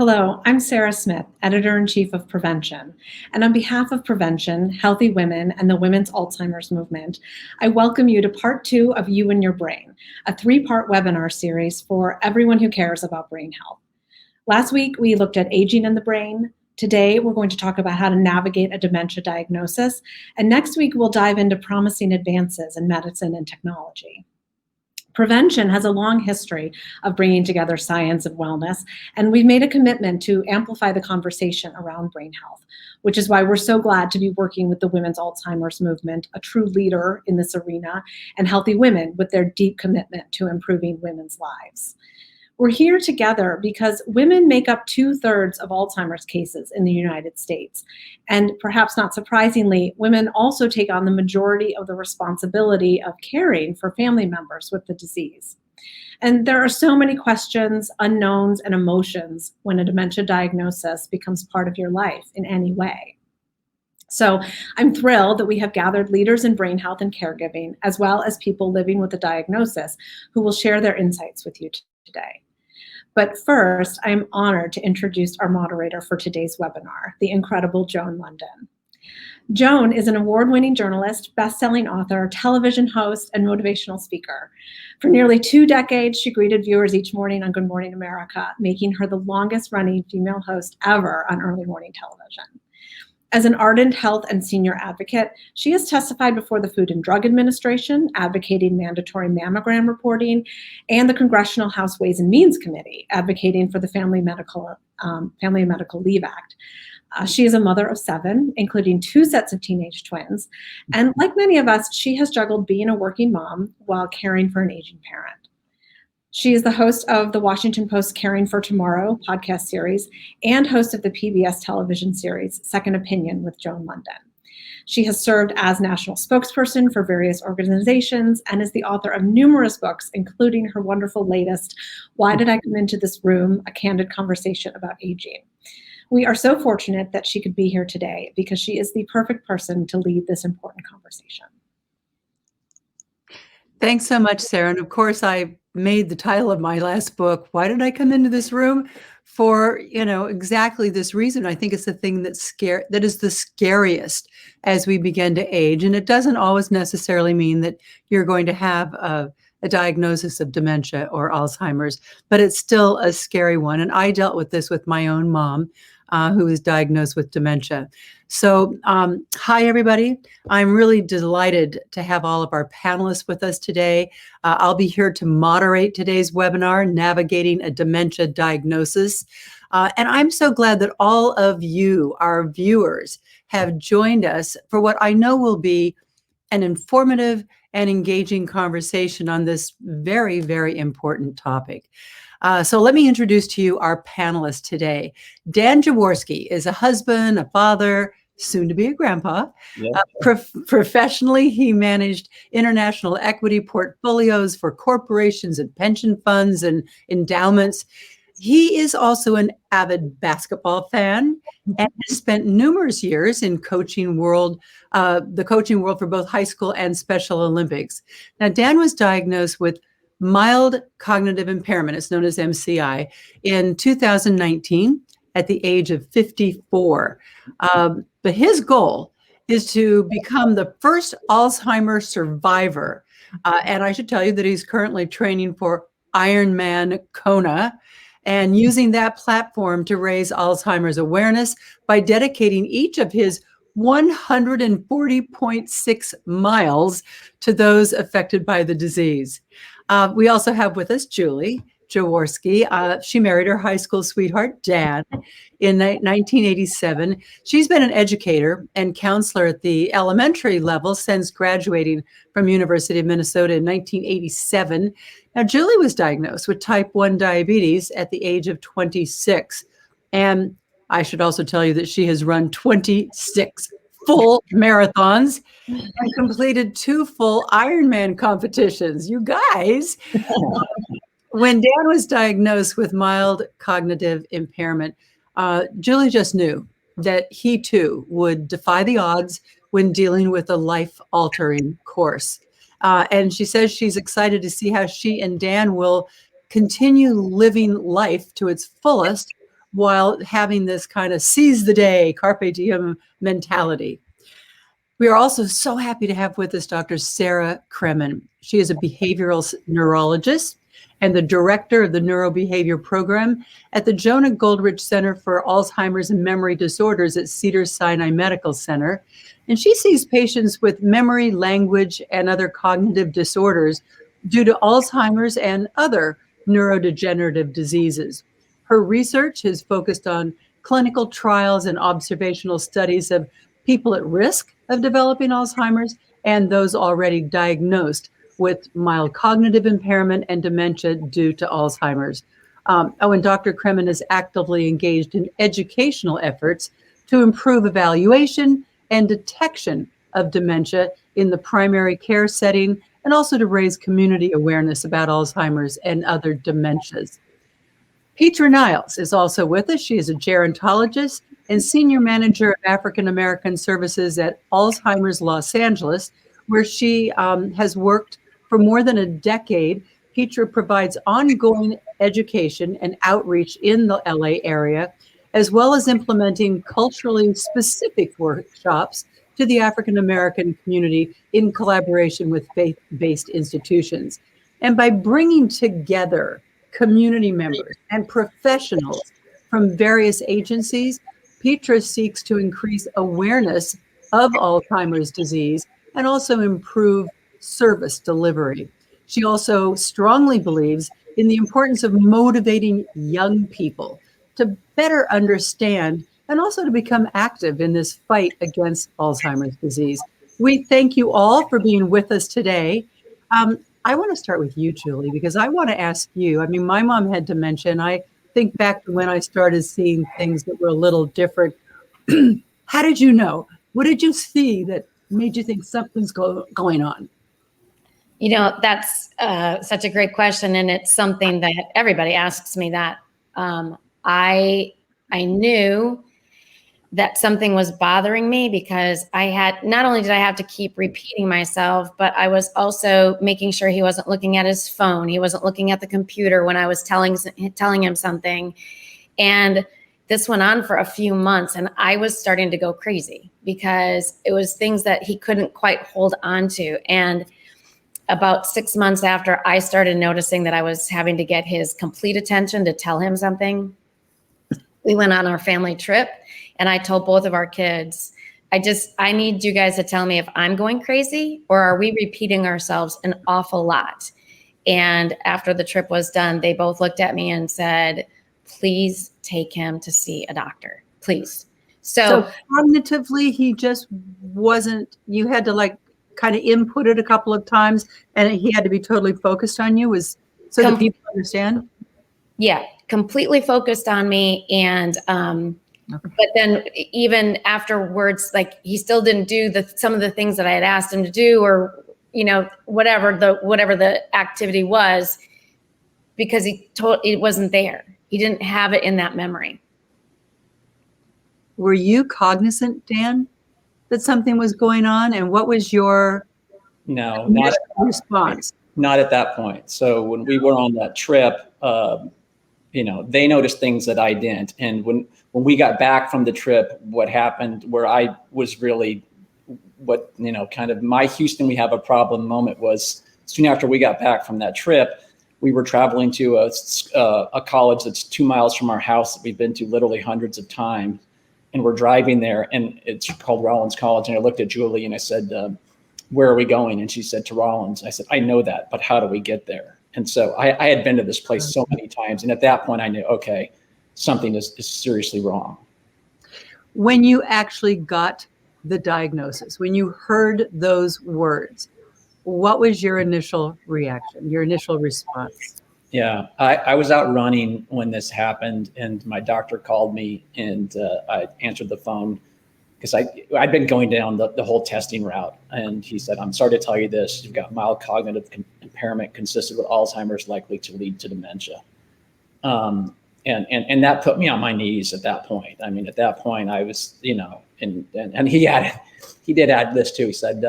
Hello, I'm Sarah Smith, Editor-in-Chief of Prevention. And on behalf of Prevention, Healthy Women, and the Women's Alzheimer's Movement, I welcome you to part 2 of You and Your Brain, a 3-part webinar series for everyone who cares about brain health. Last week, we looked at aging in the brain. Today, we're going to talk about how to navigate a dementia diagnosis. And next week, we'll dive into promising advances in medicine and technology. Prevention has a long history of bringing together science and wellness, and we've made a commitment to amplify the conversation around brain health, which is why we're so glad to be working with the Women's Alzheimer's Movement, a true leader in this arena, and Healthy Women with their deep commitment to improving women's lives. We're here together because women make up 2/3 of Alzheimer's cases in the United States. And perhaps not surprisingly, women also take on the majority of the responsibility of caring for family members with the disease. And there are so many questions, unknowns, and emotions when a dementia diagnosis becomes part of your life in any way. So I'm thrilled that we have gathered leaders in brain health and caregiving, as well as people living with a diagnosis who will share their insights with you today. But first, I'm honored to introduce our moderator for today's webinar, the incredible Joan London. Joan is an award-winning journalist, best-selling author, television host, and motivational speaker. For nearly 2 decades, she greeted viewers each morning on Good Morning America, making her the longest-running female host ever on early morning television. As an ardent health and senior advocate, she has testified before the Food and Drug Administration, advocating mandatory mammogram reporting, and the Congressional House Ways and Means Committee, advocating for the Family Medical Leave Act. She is a mother of 7, including 2 sets of teenage twins. And like many of us, she has juggled being a working mom while caring for an aging parent. She is the host of the Washington Post Caring for Tomorrow podcast series and host of the PBS television series Second Opinion with Joan London. She has served as national spokesperson for various organizations and is the author of numerous books, including her wonderful latest, Why Did I Come Into This Room? A Candid Conversation About Aging. We are so fortunate that she could be here today because she is the perfect person to lead this important conversation. Thanks so much, Sarah. And of course, I made the title of my last book, Why Did I Come Into This Room? For, exactly this reason. I think it's the thing that is the scariest as we begin to age. And it doesn't always necessarily mean that you're going to have a diagnosis of dementia or Alzheimer's, but it's still a scary one. And I dealt with this with my own mom, who was diagnosed with dementia. So hi, everybody. I'm really delighted to have all of our panelists with us today. I'll be here to moderate today's webinar, Navigating a Dementia Diagnosis. And I'm so glad that all of you, our viewers, have joined us for what I know will be an informative and engaging conversation on this very, very important topic. So let me introduce to you our panelists today. Dan Jaworski is a husband, a father, soon to be a grandpa. Yeah. Professionally, he managed international equity portfolios for corporations and pension funds and endowments. He is also an avid basketball fan and has spent numerous years in the coaching world for both high school and Special Olympics. Now, Dan was diagnosed with mild cognitive impairment, it's known as MCI, in 2019 at the age of 54. But his goal is to become the first Alzheimer's survivor. And I should tell you that he's currently training for Ironman Kona and using that platform to raise Alzheimer's awareness by dedicating each of his 140.6 miles to those affected by the disease. We also have with us Julie Jaworski. She married her high school sweetheart, Dan, in 1987. She's been an educator and counselor at the elementary level since graduating from University of Minnesota in 1987. Now, Julie was diagnosed with type 1 diabetes at the age of 26. And I should also tell you that she has run 26 full marathons and completed 2 full Ironman competitions. You guys, when Dan was diagnosed with mild cognitive impairment, Julie just knew that he too would defy the odds when dealing with a life-altering course. And she says she's excited to see how she and Dan will continue living life to its fullest while having this kind of seize the day, carpe diem mentality. We are also so happy to have with us Dr. Sarah Kremen. She is a behavioral neurologist and the director of the Neurobehavior Program at the Jonah Goldrich Center for Alzheimer's and Memory Disorders at Cedars-Sinai Medical Center. And she sees patients with memory, language, and other cognitive disorders due to Alzheimer's and other neurodegenerative diseases. Her research is focused on clinical trials and observational studies of people at risk of developing Alzheimer's and those already diagnosed with mild cognitive impairment and dementia due to Alzheimer's. And Dr. Kremen is actively engaged in educational efforts to improve evaluation and detection of dementia in the primary care setting, and also to raise community awareness about Alzheimer's and other dementias. Petra Niles is also with us. She is a gerontologist and senior manager of African American services at Alzheimer's Los Angeles, where she has worked for more than a decade. Petra provides ongoing education and outreach in the LA area, as well as implementing culturally specific workshops to the African American community in collaboration with faith-based institutions. And by bringing together community members and professionals from various agencies, Petra seeks to increase awareness of Alzheimer's disease and also improve service delivery. She also strongly believes in the importance of motivating young people to better understand and also to become active in this fight against Alzheimer's disease. We thank you all for being with us today. I want to start with you, Julie, because I want to ask you, I mean, my mom had dementia, and I think back to when I started seeing things that were a little different. How did you know? What did you see that made you think something's going on? You know, that's such a great question, and it's something that everybody asks me that. I knew that something was bothering me because not only did I have to keep repeating myself, but I was also making sure he wasn't looking at his phone. He wasn't looking at the computer when I was telling him something. And this went on for a few months, and I was starting to go crazy because it was things that he couldn't quite hold on to. And about 6 months after I started noticing that I was having to get his complete attention to tell him something, we went on our family trip, and I told both of our kids, I need you guys to tell me if I'm going crazy or are we repeating ourselves an awful lot. And after the trip was done, they both looked at me and said, please take him to see a doctor, please. So cognitively, he just wasn't, you had to like kind of input it a couple of times and he had to be totally focused on you, so that people understand? Yeah, completely focused on me. And but then even afterwards, like he still didn't do some of the things that I had asked him to do, or whatever the activity was, because it wasn't there. He didn't have it in that memory. Were you cognizant, Dan, that something was going on? And what was your response? Not at that point. So when we were on that trip, they noticed things that I didn't. And when we got back from the trip, what happened where I was really kind of my Houston, we have a problem moment was soon after we got back from that trip, we were traveling to a college that's 2 miles from our house that we've been to literally hundreds of times. And we're driving there, and it's called Rollins College. And I looked at Julie and I said, where are we going? And she said, to Rollins. I said, I know that, but how do we get there? And so I had been to this place so many times. And at that point I knew, okay, something is seriously wrong. When you actually got the diagnosis, when you heard those words, what was your initial reaction, your initial response? Yeah, I was out running when this happened, and my doctor called me, and I answered the phone because I'd been going down the whole testing route. And he said, I'm sorry to tell you this, you've got mild cognitive impairment consistent with Alzheimer's, likely to lead to dementia. And that put me on my knees at that point. I mean, at that point I was, and he did add this too. He said,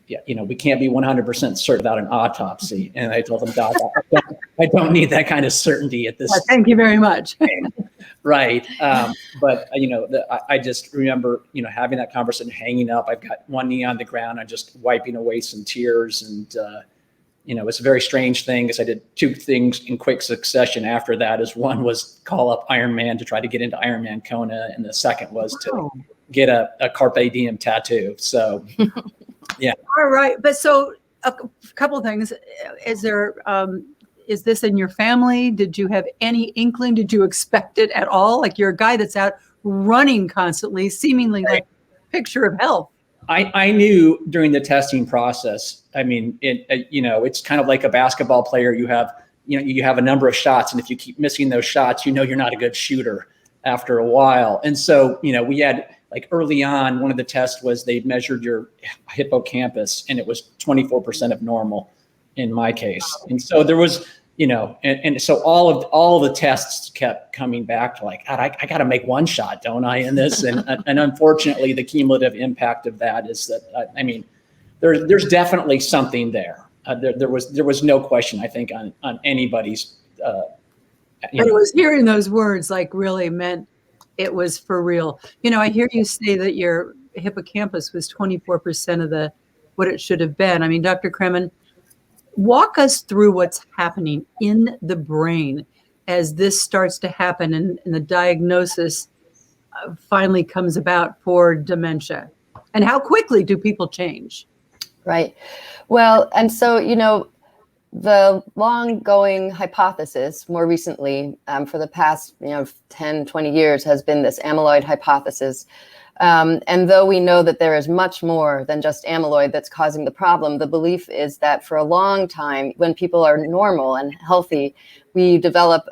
we can't be 100% certain without an autopsy. And I told him, Doc, I don't need that kind of certainty at this. Thank you very much. Right. But I just remember, having that conversation, hanging up. I've got one knee on the ground. I'm just wiping away some tears. And, it's a very strange thing because I did two things in quick succession after that. As one was call up Iron Man to try to get into Ironman Kona. And the second was to get a Carpe Diem tattoo. So, yeah. All right. But so a couple of things. Is this in your family? Did you have any inkling? Did you expect it at all? Like, you're a guy that's out running constantly, seemingly like a picture of health. I knew during the testing process. I mean, it's kind of like a basketball player. You have a number of shots, and if you keep missing those shots, you're not a good shooter after a while. And so, we had, like, early on, one of the tests was they measured your hippocampus, and it was 24% of normal in my case. And so there was, and so all of the tests kept coming back to, like, God, I got to make one shot, don't I, in this? And unfortunately, the cumulative impact of that is that, there's definitely something there. There was no question, I think, on anybody's. But it was hearing those words, like, really meant it was for real. I hear you say that your hippocampus was 24% of what it should have been. I mean, Dr. Kremen, walk us through what's happening in the brain as this starts to happen and the diagnosis finally comes about for dementia. And how quickly do people change? Right. Well, and so, the long-going hypothesis more recently for the past 10, 20 years has been this amyloid hypothesis. And though we know that there is much more than just amyloid that's causing the problem, the belief is that for a long time, when people are normal and healthy, we develop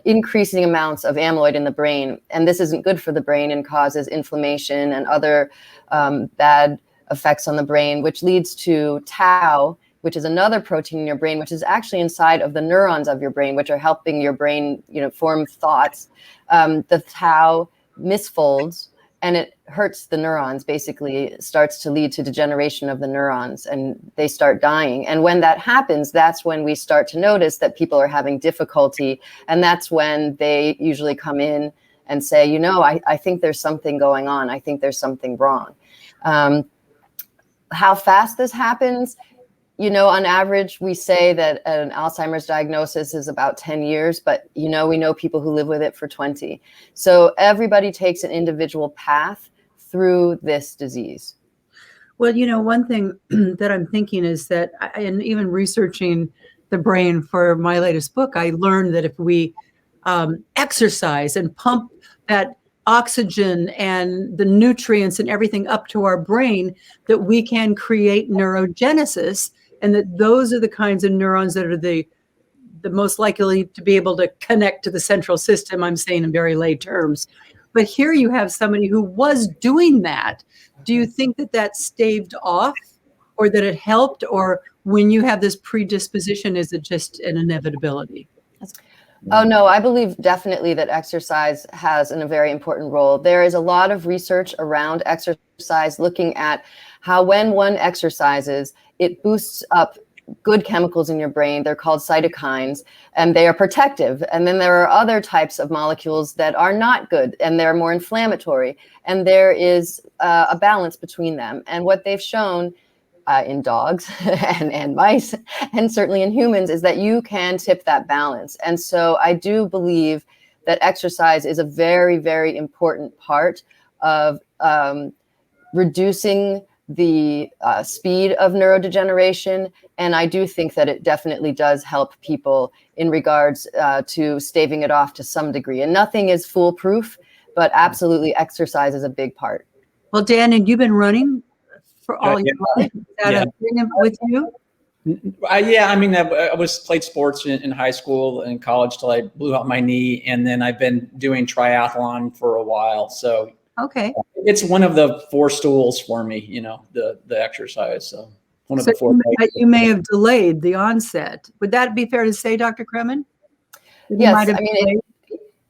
increasing amounts of amyloid in the brain. And this isn't good for the brain and causes inflammation and other bad effects on the brain, which leads to tau, which is another protein in your brain, which is actually inside of the neurons of your brain, which are helping your brain, form thoughts. The tau misfolds and it hurts the neurons, basically starts to lead to degeneration of the neurons and they start dying. And when that happens, that's when we start to notice that people are having difficulty. And that's when they usually come in and say, I think there's something going on. I think there's something wrong. How fast this happens, on average, we say that an Alzheimer's diagnosis is about 10 years, but, we know people who live with it for 20. So everybody takes an individual path through this disease. Well, one thing that I'm thinking is that, and even researching the brain for my latest book, I learned that if we exercise and pump that oxygen and the nutrients and everything up to our brain, that we can create neurogenesis. And that those are the kinds of neurons that are the most likely to be able to connect to the central system, I'm saying in very lay terms. But here you have somebody who was doing that. Do you think that staved off, or that it helped? Or when you have this predisposition, is it just an inevitability? Oh, no, I believe definitely that exercise has a very important role. There is a lot of research around exercise looking at how when one exercises, it boosts up good chemicals in your brain. They're called cytokines, and they are protective. And then there are other types of molecules that are not good, and they're more inflammatory. And there is a balance between them. And what they've shown in dogs and mice, and certainly in humans, is that you can tip that balance. And so I do believe that exercise is a very, very important part of reducing the speed of neurodegeneration. And I do think that it definitely does help people in regards to staving it off to some degree. And nothing is foolproof, but absolutely exercise is a big part. Well, Dan, and you've been running for all your life. Is that a thing with you? I played sports in high school and college till I blew out my knee. And then I've been doing triathlon for a while. So okay, it's one of the four stools for me, the exercise. So one of the four. You may have delayed the onset. Would that be fair to say, Dr. Kremen? Yes,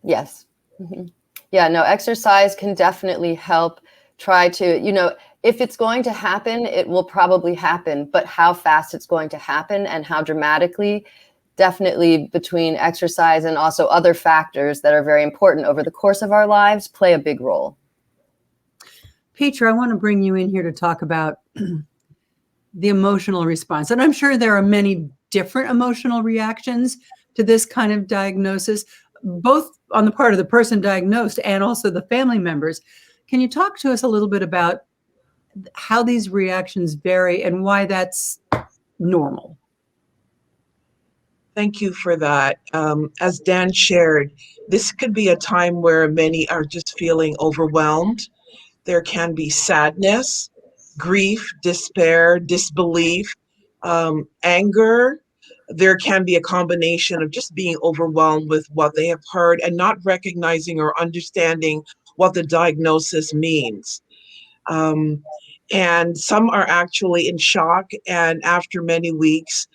yes. Mm-hmm. Yeah, no, exercise can definitely help try to, if it's going to happen, it will probably happen, but how fast it's going to happen and how dramatically definitely between exercise and also other factors that are very important over the course of our lives play a big role. Petra, I want to bring you in here to talk about the emotional response. And I'm sure there are many different emotional reactions to this kind of diagnosis, both on the part of the person diagnosed and also the family members. Can you talk to us a little bit about how these reactions vary and why that's normal? Thank you for that. As Dan shared, this could be a time where many are just feeling overwhelmed. There can be sadness, grief, despair, disbelief, anger. There can be a combination of just being overwhelmed with what they have heard and not recognizing or understanding what the diagnosis means. And some are actually in shock, and after many weeks,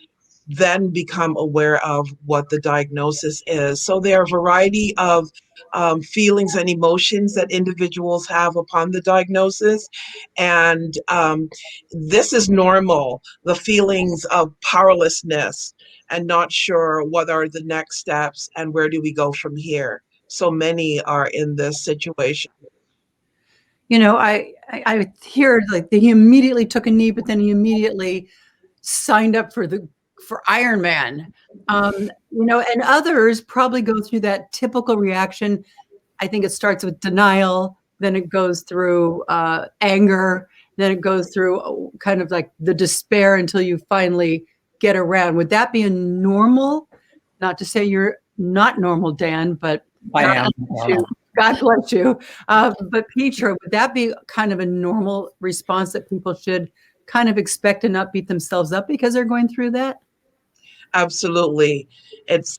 then become aware of what the diagnosis is. So there are a variety of feelings and emotions that individuals have upon the diagnosis. And this is normal, the feelings of powerlessness and not sure what are the next steps and where do we go from here. So many are in this situation. You know, I hear like he immediately took a knee, but then he immediately signed up for Iron Man. You know, and others probably go through that typical reaction. I think it starts with denial, then it goes through anger, then it goes through kind of like the despair until you finally get around. Would that be a normal? Not to say you're not normal, Dan, but I am normal. God bless you. But Petra, would that be kind of a normal response that people should kind of expect to not beat themselves up because they're going through that? Absolutely. It's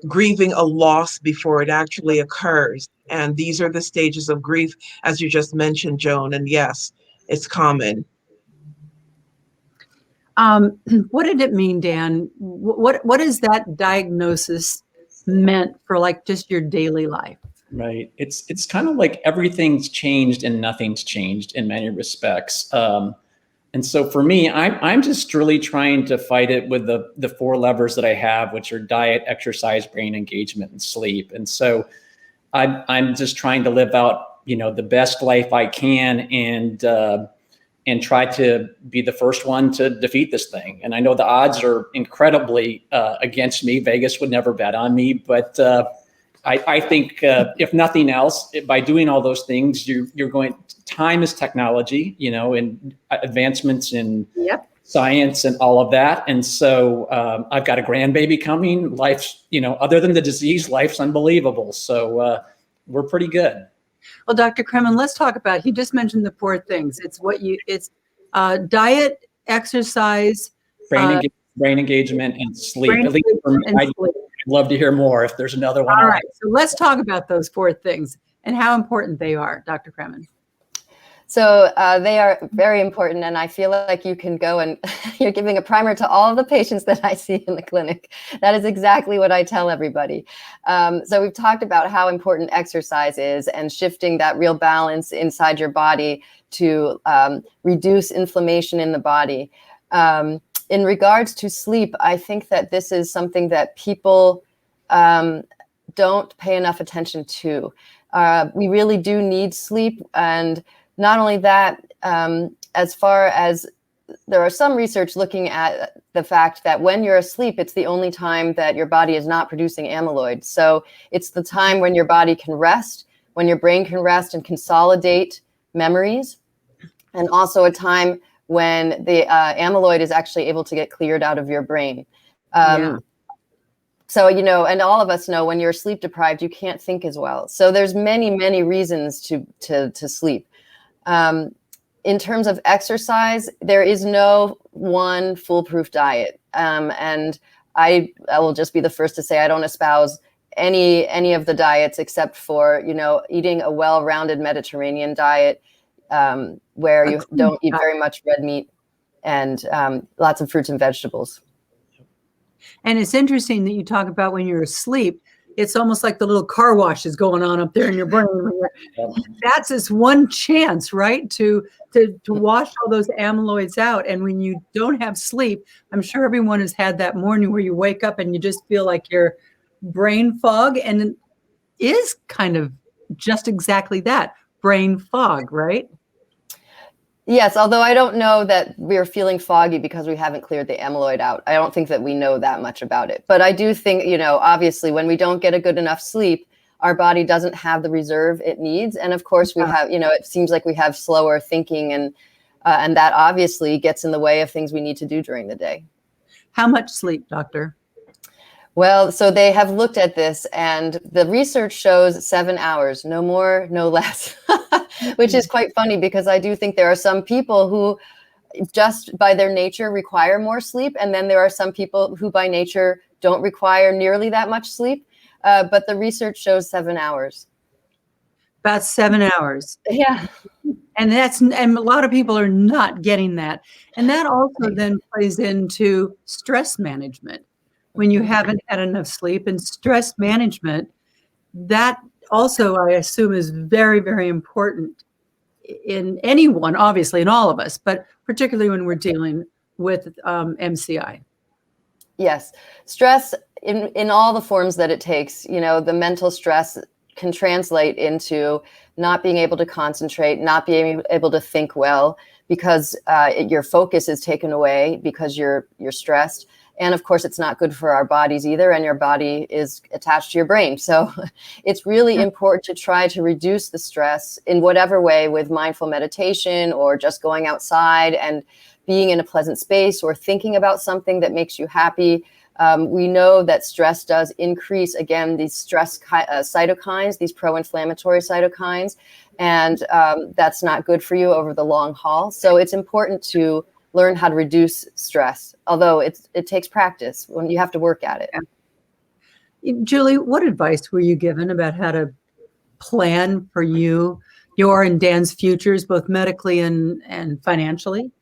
grieving a loss before it actually occurs. And these are the stages of grief, as you just mentioned, Joan. And yes, it's common. What did it mean, Dan? What is that diagnosis meant for like just your daily life? Right. It's kind of like everything's changed and nothing's changed in many respects. And so for me, I'm just really trying to fight it with the four levers that I have, which are diet, exercise, brain engagement, and sleep. And so I'm just trying to live out, you know, the best life I can and try to be the first one to defeat this thing. And I know the odds are incredibly against me. Vegas would never bet on me, but I think if nothing else, by doing all those things, you're going. Time is technology, you know, and advancements in science and all of that. And so I've got a grandbaby coming. Life's, you know, other than the disease, life's unbelievable. So we're pretty good. Well, Dr. Kremen, let's talk about. He just mentioned the four things. It's diet, exercise, brain engagement, and sleep. At least for me, I'd love to hear more if there's another one. All right, so let's talk about those four things and how important they are, Dr. Kremen. So they are very important, and I feel like you can go and you're giving a primer to all of the patients that I see in the clinic. That is exactly what I tell everybody. So we've talked about how important exercise is and shifting that real balance inside your body to reduce inflammation in the body. In regards to sleep, I think that this is something that people don't pay enough attention to. We really do need sleep, and not only that, as far as there are some research looking at the fact that when you're asleep, it's the only time that your body is not producing amyloid. So it's the time when your body can rest, when your brain can rest and consolidate memories, and also a time when the amyloid is actually able to get cleared out of your brain. So, you know, and all of us know when you're sleep deprived, you can't think as well. So there's many, many reasons to sleep. In terms of exercise, there is no one foolproof diet. And I will just be the first to say I don't espouse any of the diets except for, you know, eating a well-rounded Mediterranean diet where you don't eat very much red meat and lots of fruits and vegetables. And it's interesting that you talk about when you're asleep, it's almost like the little car wash is going on up there in your brain. That's this one chance, right, to wash all those amyloids out. And when you don't have sleep, I'm sure everyone has had that morning where you wake up and you just feel like you're brain fog, and it is kind of just exactly that, brain fog, right? Yes, although I don't know that we're feeling foggy because we haven't cleared the amyloid out. I don't think that we know that much about it. But I do think, obviously when we don't get a good enough sleep, our body doesn't have the reserve it needs. And of course we have, it seems like we have slower thinking, and that obviously gets in the way of things we need to do during the day. How much sleep, doctor? Well, so they have looked at this, and the research shows 7 hours, no more, no less, which is quite funny because I do think there are some people who just by their nature require more sleep. And then there are some people who by nature don't require nearly that much sleep. But the research shows 7 hours. About 7 hours. Yeah. And a lot of people are not getting that. And that also then plays into stress management. When you haven't had enough sleep, and stress management, that also, I assume, is very, very important in anyone, obviously, in all of us, but particularly when we're dealing with MCI. Yes. Stress in all the forms that it takes, the mental stress can translate into not being able to concentrate, not being able to think well, because your focus is taken away because you're stressed. And of course, it's not good for our bodies either. And your body is attached to your brain. So it's really important to try to reduce the stress in whatever way, with mindful meditation or just going outside and being in a pleasant space or thinking about something that makes you happy. We know that stress does increase, again, these stress cytokines, these pro-inflammatory cytokines, and that's not good for you over the long haul. So it's important to learn how to reduce stress, although it takes practice when you have to work at it. Julie, what advice were you given about how to plan for your and Dan's futures, both medically and financially?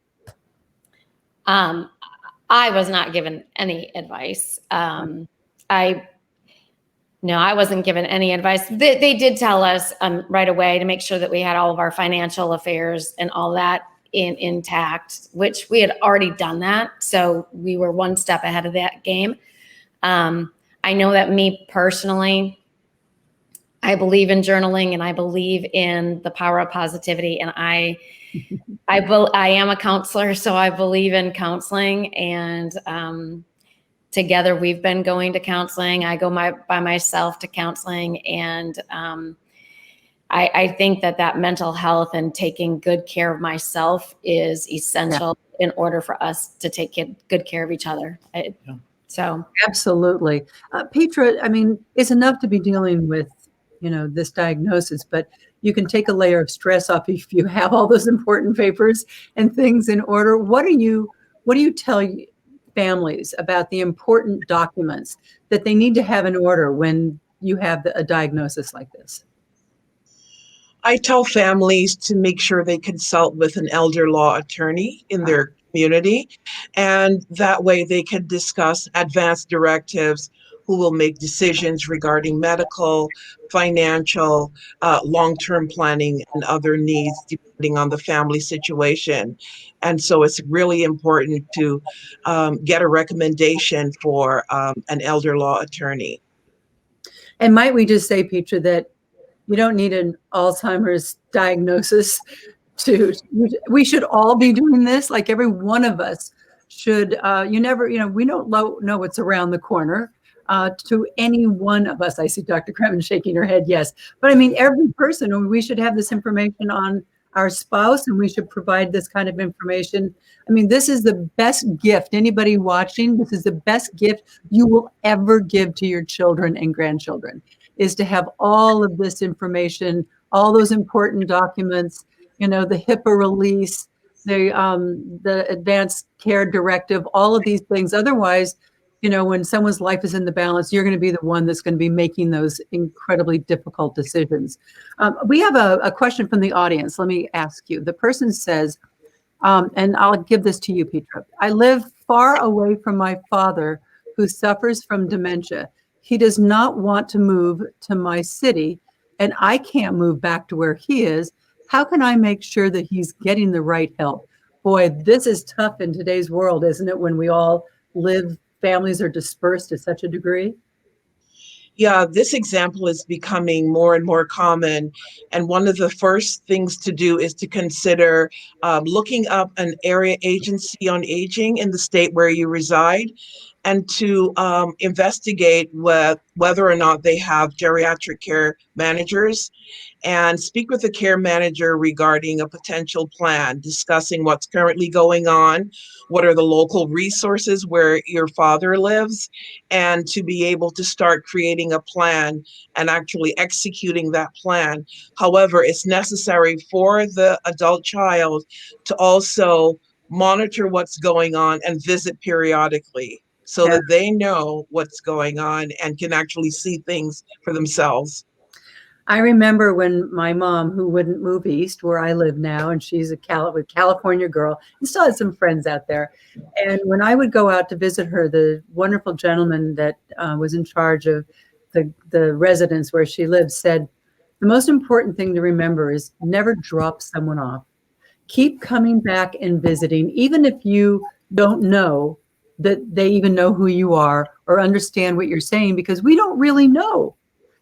I was not given any advice. I wasn't given any advice. They did tell us right away to make sure that we had all of our financial affairs and all that intact, which we had already done that. So we were one step ahead of that game. I know that me personally, I believe in journaling and I believe in the power of positivity. And I am a counselor, so I believe in counseling. And together we've been going to counseling. I go by myself to counseling, and I think that mental health and taking good care of myself is essential in order for us to take good care of each other. So absolutely. Petra, I mean, it's enough to be dealing with, this diagnosis, but you can take a layer of stress off if you have all those important papers and things in order. What do you tell families about the important documents that they need to have in order when you have a diagnosis like this? I tell families to make sure they consult with an elder law attorney in their community, and that way they can discuss advanced directives who will make decisions regarding medical, financial, long-term planning, and other needs depending on the family situation. And so it's really important to get a recommendation for an elder law attorney. And might we just say, Petra, that you don't need an Alzheimer's diagnosis we should all be doing this. Like every one of us should, we don't know what's around the corner to any one of us. I see Dr. Kremen shaking her head, yes. But I mean, every person, we should have this information on our spouse, and we should provide this kind of information. I mean, this is the best gift. Anybody watching, this is the best gift you will ever give to your children and grandchildren, is to have all of this information, all those important documents, the HIPAA release, the advanced care directive, all of these things. Otherwise, when someone's life is in the balance, you're going to be the one that's going to be making those incredibly difficult decisions. We have a question from the audience. Let me ask you. The person says, and I'll give this to you, Petra. I live far away from my father, who suffers from dementia. He does not want to move to my city, and I can't move back to where he is. How can I make sure that he's getting the right help? Boy, this is tough in today's world, isn't it? When we all live, families are dispersed to such a degree. Yeah, this example is becoming more and more common. And one of the first things to do is to consider looking up an area agency on aging in the state where you reside, and to investigate whether or not they have geriatric care managers, and speak with the care manager regarding a potential plan, discussing what's currently going on, what are the local resources where your father lives, and to be able to start creating a plan and actually executing that plan. However, it's necessary for the adult child to also monitor what's going on and visit periodically so Yeah. that they know what's going on and can actually see things for themselves. I remember when my mom, who wouldn't move east where I live now, and she's a California girl, and still has some friends out there. And when I would go out to visit her, the wonderful gentleman that was in charge of the residence where she lives said, the most important thing to remember is never drop someone off. Keep coming back and visiting, even if you don't know that they even know who you are or understand what you're saying, because we don't really know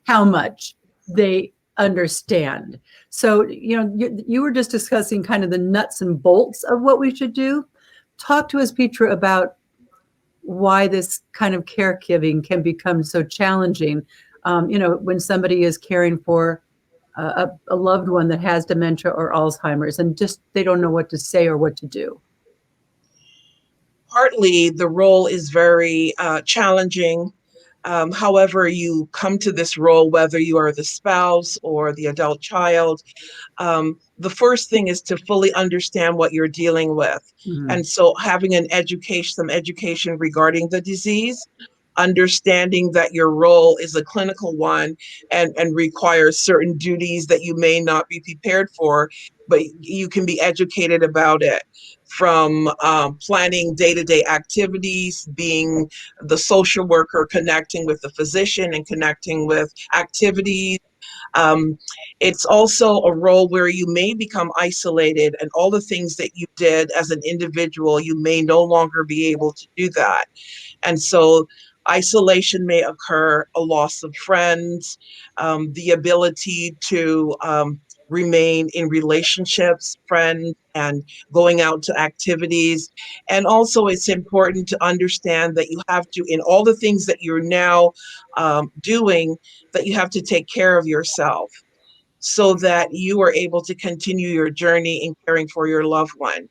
how much they understand. So, you were just discussing kind of the nuts and bolts of what we should do. Talk to us, Petra, about why this kind of caregiving can become so challenging. When somebody is caring for a loved one that has dementia or Alzheimer's, and just they don't know what to say or what to do. Partly the role is very challenging. However, you come to this role, whether you are the spouse or the adult child, the first thing is to fully understand what you're dealing with. Mhm. And so having some education regarding the disease, understanding that your role is a clinical one and requires certain duties that you may not be prepared for, but you can be educated about it, from planning day-to-day activities, being the social worker, connecting with the physician and connecting with activities. Um, it's also a role where you may become isolated, and all the things that you did as an individual, you may no longer be able to do that. And so isolation may occur, a loss of friends, the ability to remain in relationships, friends, and going out to activities. And also, it's important to understand that you have to, in all the things that you're now doing, that you have to take care of yourself so that you are able to continue your journey in caring for your loved one.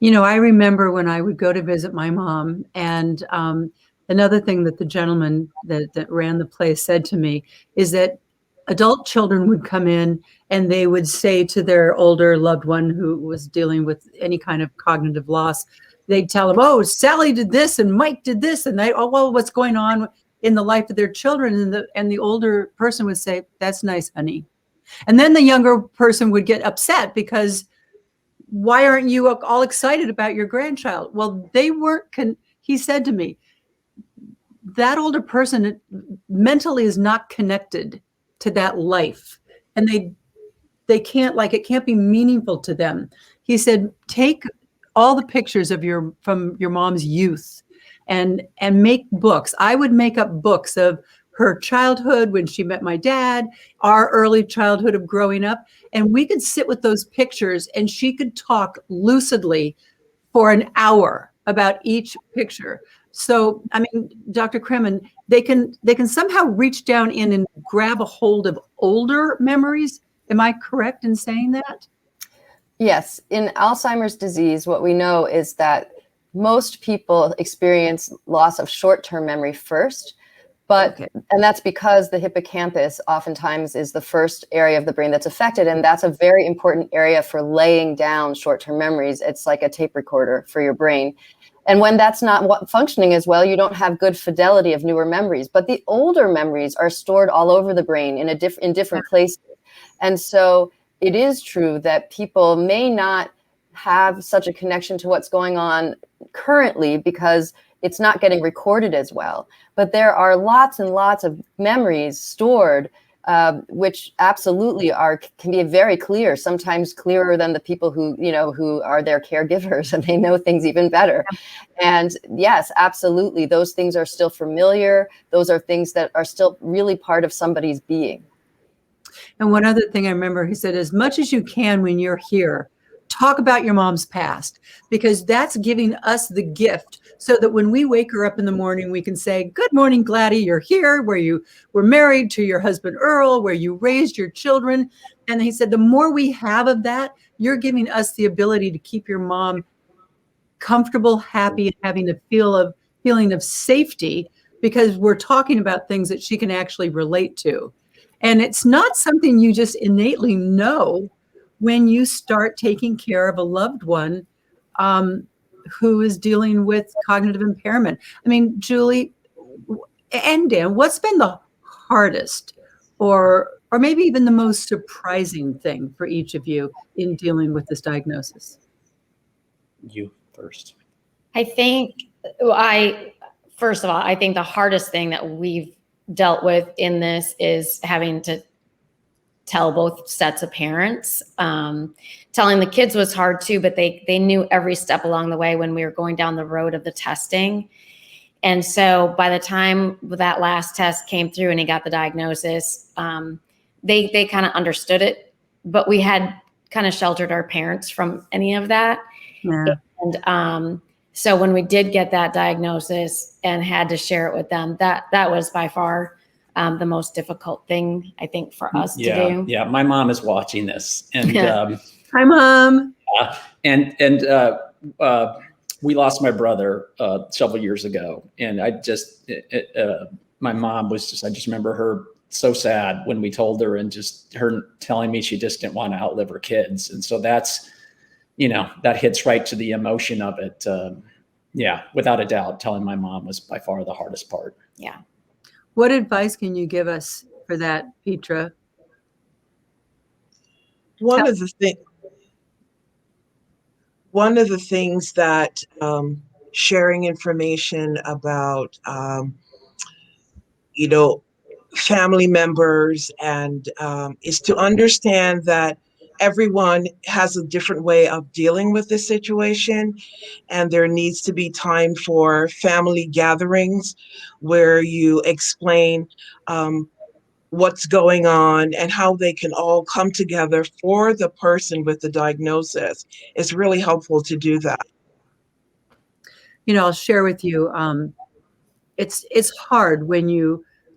I remember when I would go to visit my mom, and another thing that the gentleman that ran the place said to me is that adult children would come in and they would say to their older loved one who was dealing with any kind of cognitive loss, they'd tell them, oh, Sally did this and Mike did this, and oh, well, what's going on in the life of their children? And the older person would say, that's nice, honey. And then the younger person would get upset because why aren't you all excited about your grandchild? Well, they weren't. He said to me, that older person mentally is not connected to that life, and they can't, like, it can't be meaningful to them. He said, take all the pictures from your mom's youth and make books. I would make up books of her childhood when she met my dad, our early childhood of growing up, and we could sit with those pictures and she could talk lucidly for an hour about each picture. So, I mean, Dr. Kremen, they can somehow reach down in and grab a hold of older memories. Am I correct in saying that? Yes. In Alzheimer's disease, what we know is that most people experience loss of short-term memory first. And that's because the hippocampus oftentimes is the first area of the brain that's affected. And that's a very important area for laying down short-term memories. It's like a tape recorder for your brain. And when that's not functioning as well, you don't have good fidelity of newer memories. But the older memories are stored all over the brain in different places. And so it is true that people may not have such a connection to what's going on currently because it's not getting recorded as well. But there are lots and lots of memories stored, which absolutely can be very clear, sometimes clearer than the people who are their caregivers and they know things even better. And yes, absolutely, those things are still familiar. Those are things that are still really part of somebody's being. And one other thing I remember, he said, as much as you can when you're here, talk about your mom's past, because that's giving us the gift so that when we wake her up in the morning, we can say, good morning, Gladys, you're here, where you were married to your husband, Earl, where you raised your children. And he said, the more we have of that, you're giving us the ability to keep your mom comfortable, happy, and having a feeling of safety, because we're talking about things that she can actually relate to. And it's not something you just innately know when you start taking care of a loved one who is dealing with cognitive impairment. I mean, Julie and Dan, what's been the hardest or maybe even the most surprising thing for each of you in dealing with this diagnosis? You first. I think, first of all, I think the hardest thing that we've dealt with in this is having to tell both sets of parents. Telling the kids was hard too, but they knew every step along the way when we were going down the road of the testing. And so by the time that last test came through and he got the diagnosis, they kind of understood it, but we had kind of sheltered our parents from any of that. Yeah. And so when we did get that diagnosis and had to share it with them, that was by far the most difficult thing, I think, for us to do. Yeah, my mom is watching this, and hi, Mom. And we lost my brother several years ago, and I just my mom was just, I just remember her so sad when we told her, and just her telling me she just didn't want to outlive her kids, and so that's, that hits right to the emotion of it. Yeah, without a doubt, telling my mom was by far the hardest part. Yeah. What advice can you give us for that, Petra? One of the things that sharing information about, family members and is to understand that everyone has a different way of dealing with this situation, and there needs to be time for family gatherings where you explain what's going on and how they can all come together for the person with the diagnosis. It's really helpful to do that. I'll share with you, it's hard when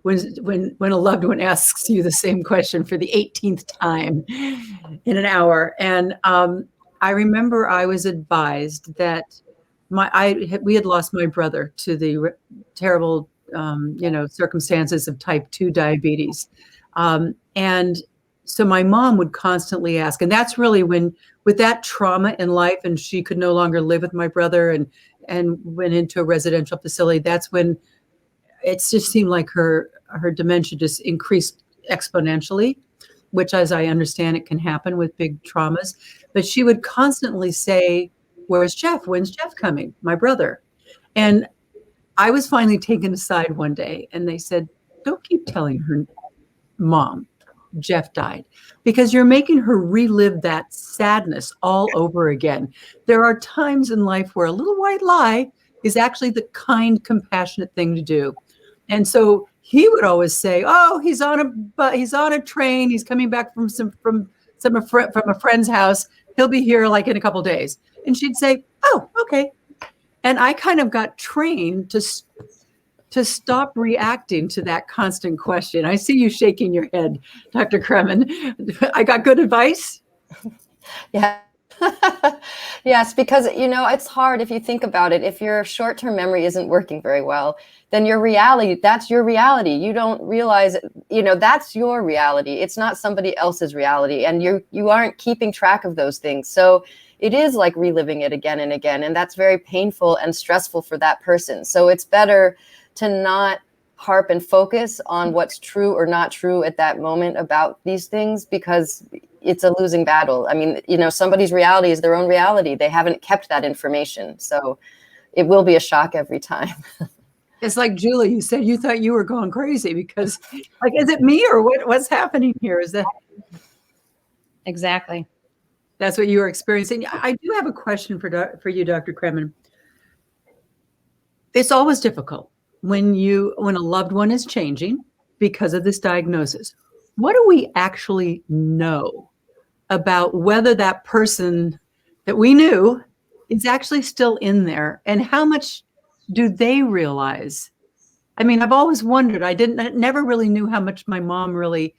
a loved one asks you the same question for the 18th time in an hour. And I remember I was advised that we had lost my brother to the terrible, circumstances of type 2 diabetes. And so my mom would constantly ask, and that's really when, with that trauma in life, and she could no longer live with my brother and went into a residential facility, that's when it just seemed like her dementia just increased exponentially, which, as I understand it, can happen with big traumas. But she would constantly say, where's Jeff? When's Jeff coming? My brother. And I was finally taken aside one day, and they said, don't keep telling her, Mom, Jeff died, because you're making her relive that sadness all over again. There are times in life where a little white lie is actually the kind, compassionate thing to do. And so he would always say, "Oh, he's on a train. He's coming back from a friend's house. He'll be here like in a couple days." And she'd say, "Oh, okay." And I kind of got trained to stop reacting to that constant question. I see you shaking your head, Dr. Kremen. I got good advice? Yeah. Yes, because, it's hard if you think about it. If your short-term memory isn't working very well, then that's your reality. You don't realize, that's your reality. It's not somebody else's reality. And you aren't keeping track of those things. So it is like reliving it again and again. And that's very painful and stressful for that person. So it's better to not harp and focus on what's true or not true at that moment about these things, because it's a losing battle. I mean, somebody's reality is their own reality. They haven't kept that information. So it will be a shock every time. It's like Julie, you said you thought you were going crazy because, like, is it me or what's happening here? Is that Exactly. that's what you were experiencing? I do have a question for you, Dr. Kremen. It's always difficult when a loved one is changing because of this diagnosis. What do we actually know about whether that person that we knew is actually still in there, and how much do they realize? I mean, I've always wondered. I never really knew how much my mom really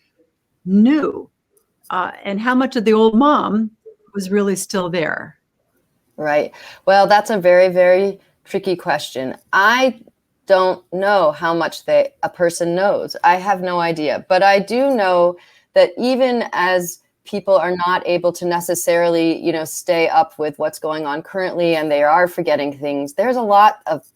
knew, and how much of the old mom was really still there. Right. Well, that's a very, very tricky question. I don't know how much a person knows. I have no idea. But I do know that even as people are not able to necessarily, stay up with what's going on currently, and they are forgetting things, there's a lot of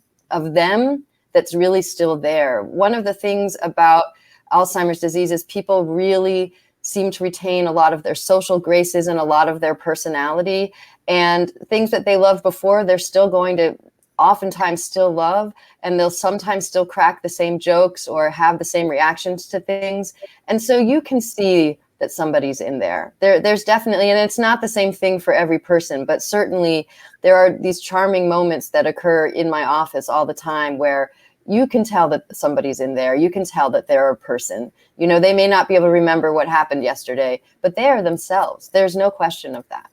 them that's really still there. One of the things about Alzheimer's disease is people really seem to retain a lot of their social graces and a lot of their personality, and things that they loved before, they're still going to oftentimes still love, and they'll sometimes still crack the same jokes or have the same reactions to things. And so you can see that somebody's in there. There's definitely, and it's not the same thing for every person, but certainly there are these charming moments that occur in my office all the time where you can tell that somebody's in there. You can tell that they're a person. They may not be able to remember what happened yesterday, but they are themselves. There's no question of that.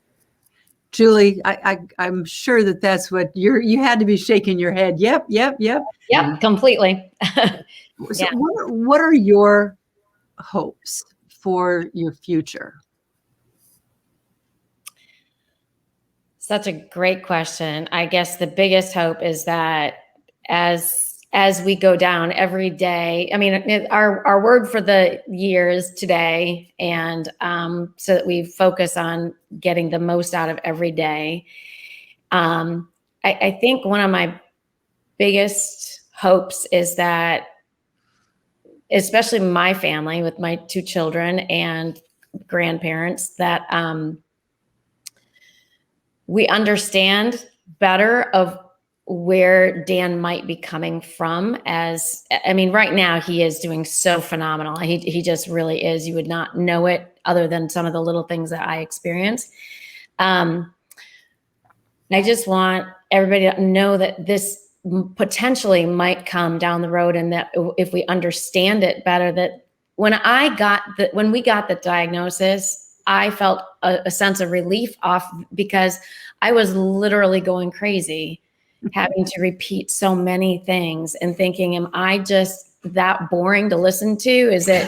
Julie, I'm sure that's what you had to be shaking your head. Yep. Yep, completely. So Yeah. what are your hopes for your future? Such a great question. I guess the biggest hope is that as we go down every day, I mean, our word for the year is today, and so that we focus on getting the most out of every day. I think one of my biggest hopes is that, especially my family with my 2 children and grandparents, that we understand better of where Dan might be coming from. Right now he is doing so phenomenal. He just really is. You would not know it other than some of the little things that I experience. I just want everybody to know that this potentially might come down the road, and that if we understand it better, that when we got the diagnosis, I felt a sense of relief because I was literally going crazy, having to repeat so many things and thinking, am I just that boring to listen to? Is it,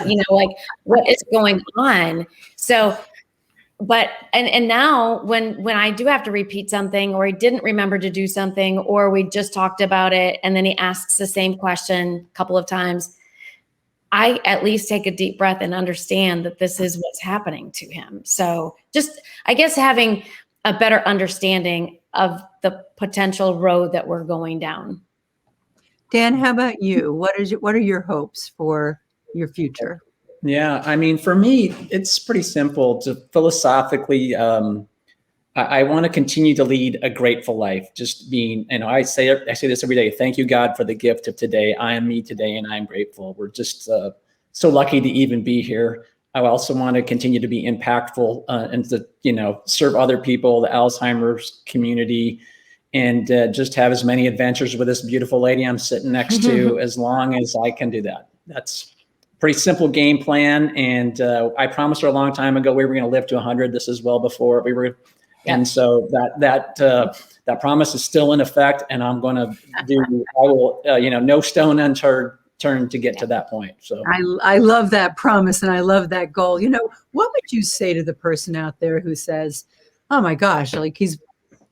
what is going on? So, but, and now when I do have to repeat something, or he didn't remember to do something, or we just talked about it, and then he asks the same question a couple of times, I at least take a deep breath and understand that this is what's happening to him. So just, I guess, having a better understanding of the potential road that we're going down. Dan, how about you? What are your hopes for your future? Yeah, I mean, for me, it's pretty simple. To philosophically, I want to continue to lead a grateful life. Just being, I say this every day. Thank you, God, for the gift of today. I am me today, and I'm grateful. We're just so lucky to even be here. I also want to continue to be impactful and to serve other people, the Alzheimer's community, and just have as many adventures with this beautiful lady I'm sitting next to as long as I can do that. That's a pretty simple game plan. And I promised her a long time ago we were going to live to 100. This is well before we were. Yeah. And so that promise is still in effect, and I'm going to no stone unturned to get to that point. So I love that promise, and I love that goal. What would you say to the person out there who says, oh my gosh, like he's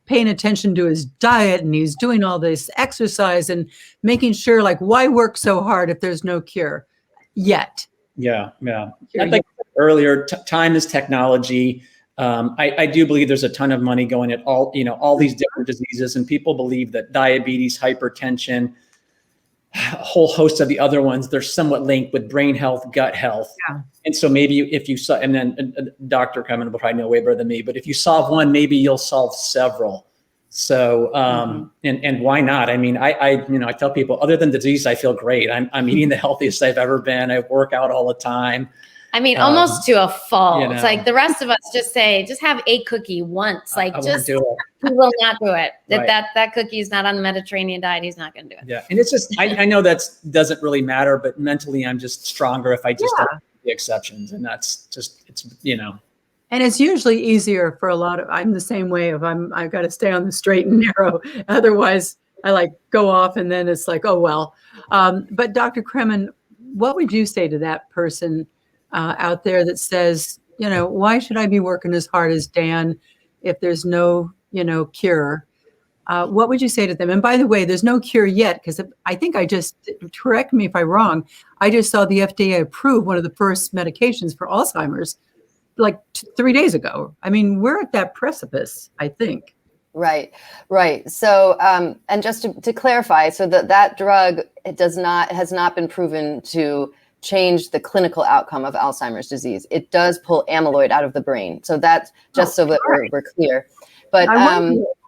paying attention to his diet and he's doing all this exercise and making sure, like, why work so hard if there's no cure yet? Yeah. I think earlier, time is technology. I do believe there's a ton of money going at all these different diseases, and people believe that diabetes, hypertension, a whole host of the other ones, they're somewhat linked with brain health, gut health. Yeah. And so maybe if you saw, and Dr. Kremen will probably know way better than me, but if you solve one, maybe you'll solve several. So, and why not? I mean, I tell people, other than disease, I feel great. I'm eating the healthiest I've ever been. I work out all the time. I mean, almost to a fault. you know. It's like the rest of us just have a cookie once. Like, I just, won't do it. he will not do it. Right. That cookie is not on the Mediterranean diet. He's not going to do it. Yeah. And it's just, I know that doesn't really matter, but mentally I'm just stronger if I just don't make the exceptions. And that's just, it's, you know. And it's usually easier for a lot of, I'm the same way if I've got to stay on the straight and narrow. Otherwise I like go off and then it's like, oh, well. But Dr. Kremen, what would you say to that person out there that says, you know, why should I be working as hard as Dan if there's no, you know, cure? What would you say to them? And by the way, there's no cure yet, because I think correct me if I'm wrong, I just saw the FDA approve one of the first medications for Alzheimer's like 3 days ago. I mean, we're at that precipice, I think. Right. So, and just to clarify, so that drug, has not been proven to change the clinical outcome of Alzheimer's disease. It does pull amyloid out of the brain. So that's just so that we're clear. But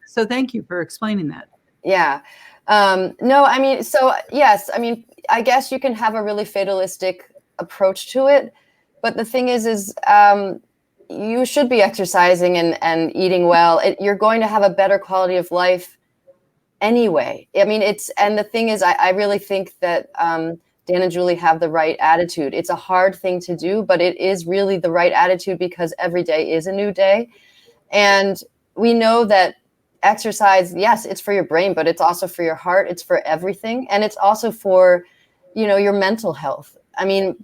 so thank you for explaining that. Yeah. No, I mean, so yes, I mean, I guess you can have a really fatalistic approach to it. But the thing is you should be exercising and eating well. You're going to have a better quality of life anyway. I mean, and the thing is, I really think that Dan and Julie have the right attitude. It's a hard thing to do, but it is really the right attitude because every day is a new day. And we know that exercise, yes, it's for your brain, but it's also for your heart. It's for everything. And it's also for, you know, your mental health. I mean,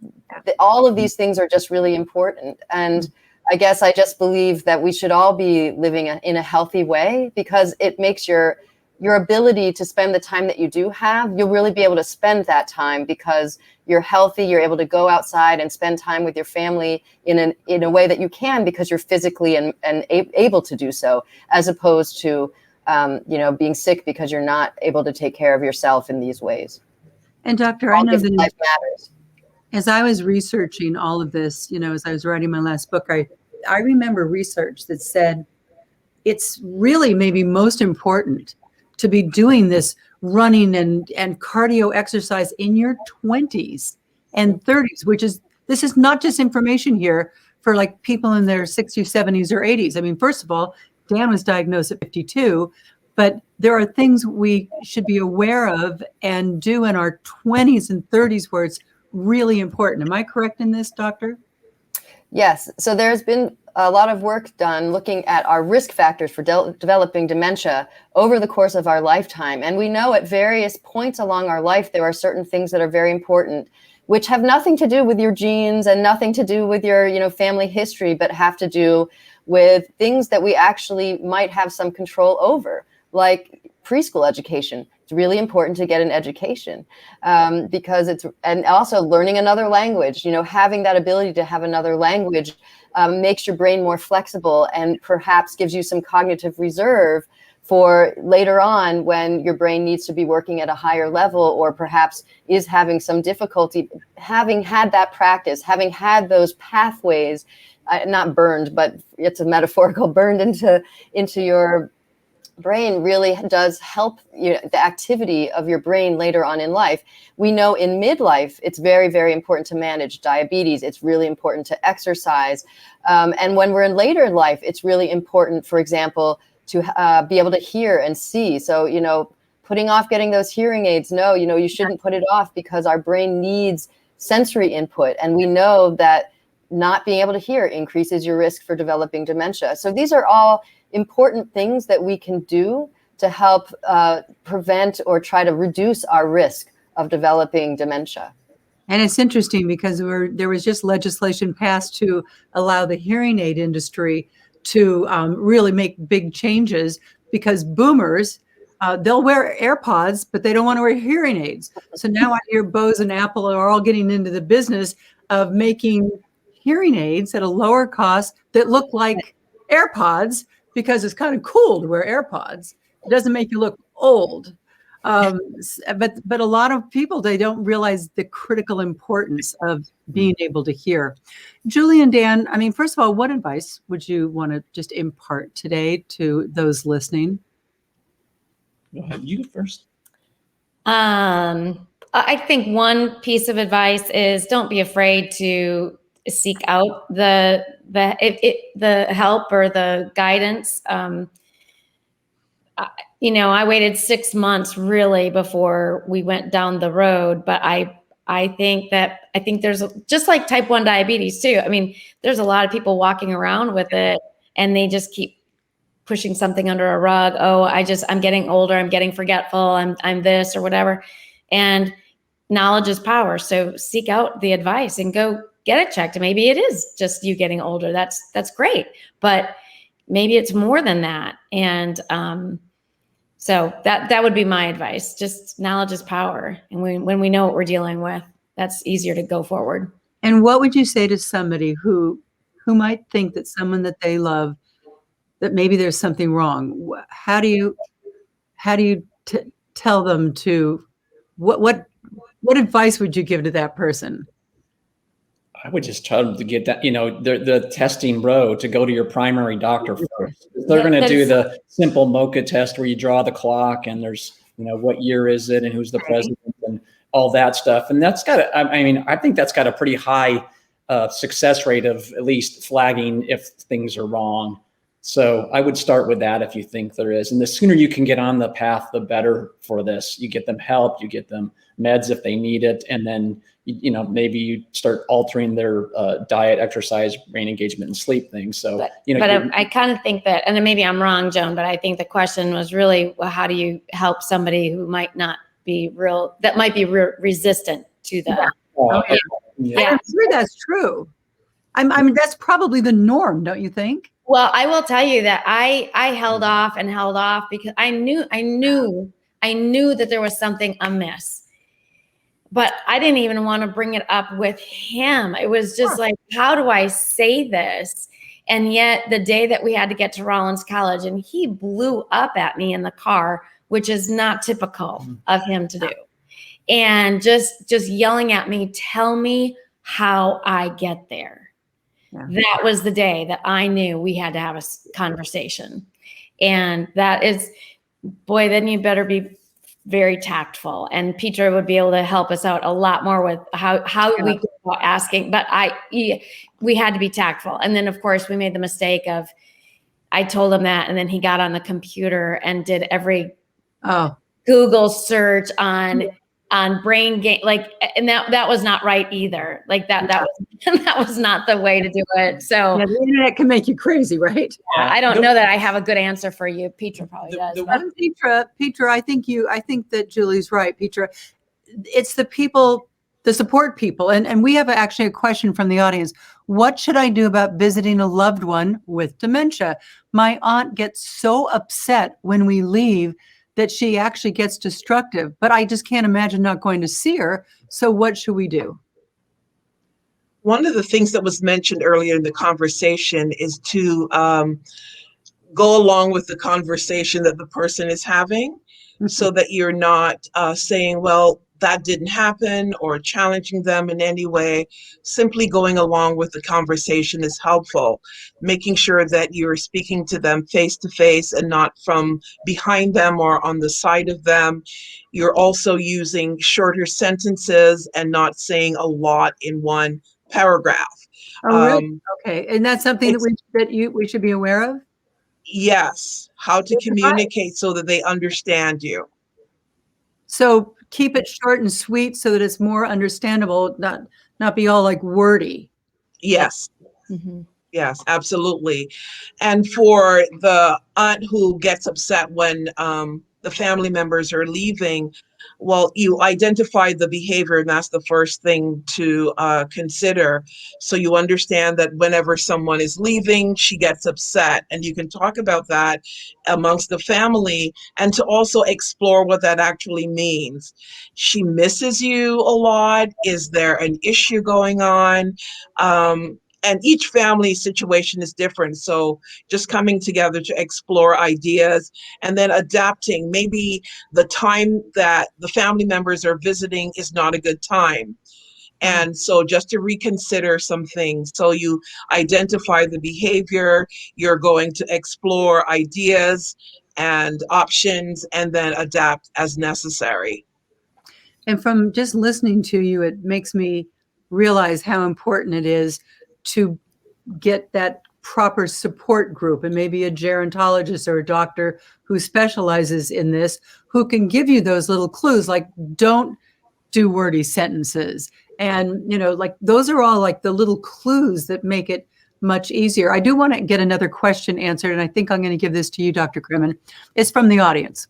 all of these things are just really important. And I guess I just believe that we should all be living in a healthy way, because it makes your ability to spend the time that you do have, you'll really be able to spend that time because you're healthy, you're able to go outside and spend time with your family in a way that you can because you're physically and able to do so, as opposed to, you know, being sick because you're not able to take care of yourself in these ways. And Doctor, I know that life matters. As I was researching all of this, you know, as I was writing my last book, I remember research that said it's really maybe most important to be doing this running and cardio exercise in your 20s and 30s, this is not just information here for like people in their 60s, 70s, or 80s. I mean, first of all, Dan was diagnosed at 52, but there are things we should be aware of and do in our 20s and 30s where it's really important. Am I correct in this, Doctor? Yes. So there's been a lot of work done looking at our risk factors for developing dementia over the course of our lifetime. And we know at various points along our life, there are certain things that are very important, which have nothing to do with your genes and nothing to do with your, you know, family history, but have to do with things that we actually might have some control over, like preschool education. It's really important to get an education because and also learning another language, you know, having that ability to have another language makes your brain more flexible and perhaps gives you some cognitive reserve for later on when your brain needs to be working at a higher level or perhaps is having some difficulty. Having had that practice, having had those pathways, not burned, but it's a metaphorical, burned into your brain really does help the activity of your brain later on in life. We know in midlife, it's very, very important to manage diabetes. It's really important to exercise. And when we're in later life, it's really important, for example, to be able to hear and see. So, you know, putting off getting those hearing aids, no, you know, you shouldn't put it off because our brain needs sensory input. And we know that not being able to hear increases your risk for developing dementia. So these are all important things that we can do to help prevent or try to reduce our risk of developing dementia. And it's interesting because there was just legislation passed to allow the hearing aid industry to really make big changes because boomers, they'll wear AirPods, but they don't want to wear hearing aids. So now I hear Bose and Apple are all getting into the business of making hearing aids at a lower cost that look like AirPods, because it's kind of cool to wear AirPods. It doesn't make you look old. But a lot of people, they don't realize the critical importance of being able to hear. Julie and Dan, I mean, first of all, what advice would you want to just impart today to those listening? Go ahead. You go first. I think one piece of advice is don't be afraid to seek out the help or the guidance. I waited 6 months really before we went down the road, but I think there's just like type 1 diabetes too. I mean, there's a lot of people walking around with it and they just keep pushing something under a rug. Oh, I'm getting older. I'm getting forgetful. I'm this or whatever. And knowledge is power. So seek out the advice and go get it checked. Maybe it is just you getting older. That's great. But maybe it's more than that. And, so that would be my advice. Just knowledge is power. And when we know what we're dealing with, that's easier to go forward. And what would you say to somebody who might think that someone that they love, that maybe there's something wrong? How do you tell them to, what advice would you give to that person? I would just tell them to get that, the testing road, to go to your primary doctor first. They're going to do the simple MOCA test where you draw the clock and there's, what year is it and who's the president and all that stuff. And that's got, I think that's got a pretty high success rate of at least flagging if things are wrong. So I would start with that if you think there is. And the sooner you can get on the path, the better for this. You get them help, you get them meds if they need it. And then, maybe you start altering their diet, exercise, brain engagement, and sleep things. So, but I kind of think that, and maybe I'm wrong, Joan, but I think the question was really, well, how do you help somebody who might not be resistant to that? Yeah. I'm sure that's true. I mean, that's probably the norm, don't you think? Well, I will tell you that I held off because I knew that there was something amiss. But I didn't even want to bring it up with him. It was just like, how do I say this? And yet the day that we had to get to Rollins College, and he blew up at me in the car, which is not typical of him to do. And just yelling at me, tell me how I get there. Yeah. That was the day that I knew we had to have a conversation. And that is, boy, then you better be very tactful, and Petra would be able to help us out a lot more with how we go about asking, but we had to be tactful. And then of course we made the mistake of, I told him that, and then he got on the computer and did every Google search on brain gain, and that was not right either. That was not the way to do it. So the internet can make you crazy, right? Yeah, I don't know that I have a good answer for you. Petra probably does. Petra, I think that Julie's right. Petra, it's the people, the support people, and we have actually a question from the audience. What should I do about visiting a loved one with dementia? My aunt gets so upset when we leave that she actually gets destructive, but I just can't imagine not going to see her. So what should we do? One of the things that was mentioned earlier in the conversation is to go along with the conversation that the person is having, so that you're not saying, well, that didn't happen, or challenging them in any way. Simply going along with the conversation is helpful. Making sure that you're speaking to them face to face and not from behind them or on the side of them. You're also using shorter sentences and not saying a lot in one paragraph. Oh, really? Okay. And that's something that we should be aware of? Yes. How to communicate so that they understand you. So keep it short and sweet so that it's more understandable, not be all like wordy. Yes. Mm-hmm. Yes, absolutely. And for the aunt who gets upset when the family members are leaving, well, you identify the behavior, and that's the first thing to consider. So you understand that whenever someone is leaving, she gets upset, and you can talk about that amongst the family, and to also explore what that actually means. She misses you a lot. Is there an issue going on? And each family situation is different. So just coming together to explore ideas and then adapting. Maybe the time that the family members are visiting is not a good time. And so just to reconsider some things. So you identify the behavior, you're going to explore ideas, and options, and then adapt as necessary. And from just listening to you, it makes me realize how important it is to get that proper support group, and maybe a gerontologist or a doctor who specializes in this, who can give you those little clues, like don't do wordy sentences. And, like those are all like the little clues that make it much easier. I do want to get another question answered, and I think I'm going to give this to you, Dr. Kremen. It's from the audience.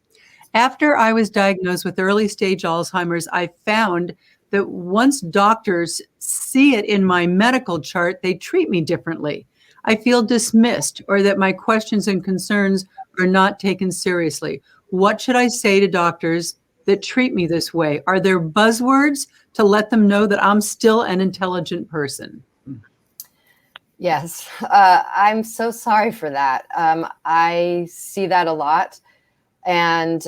After I was diagnosed with early stage Alzheimer's, I found that once doctors see it in my medical chart, they treat me differently. I feel dismissed, or that my questions and concerns are not taken seriously. What should I say to doctors that treat me this way? Are there buzzwords to let them know that I'm still an intelligent person? Yes, I'm so sorry for that. I see that a lot. And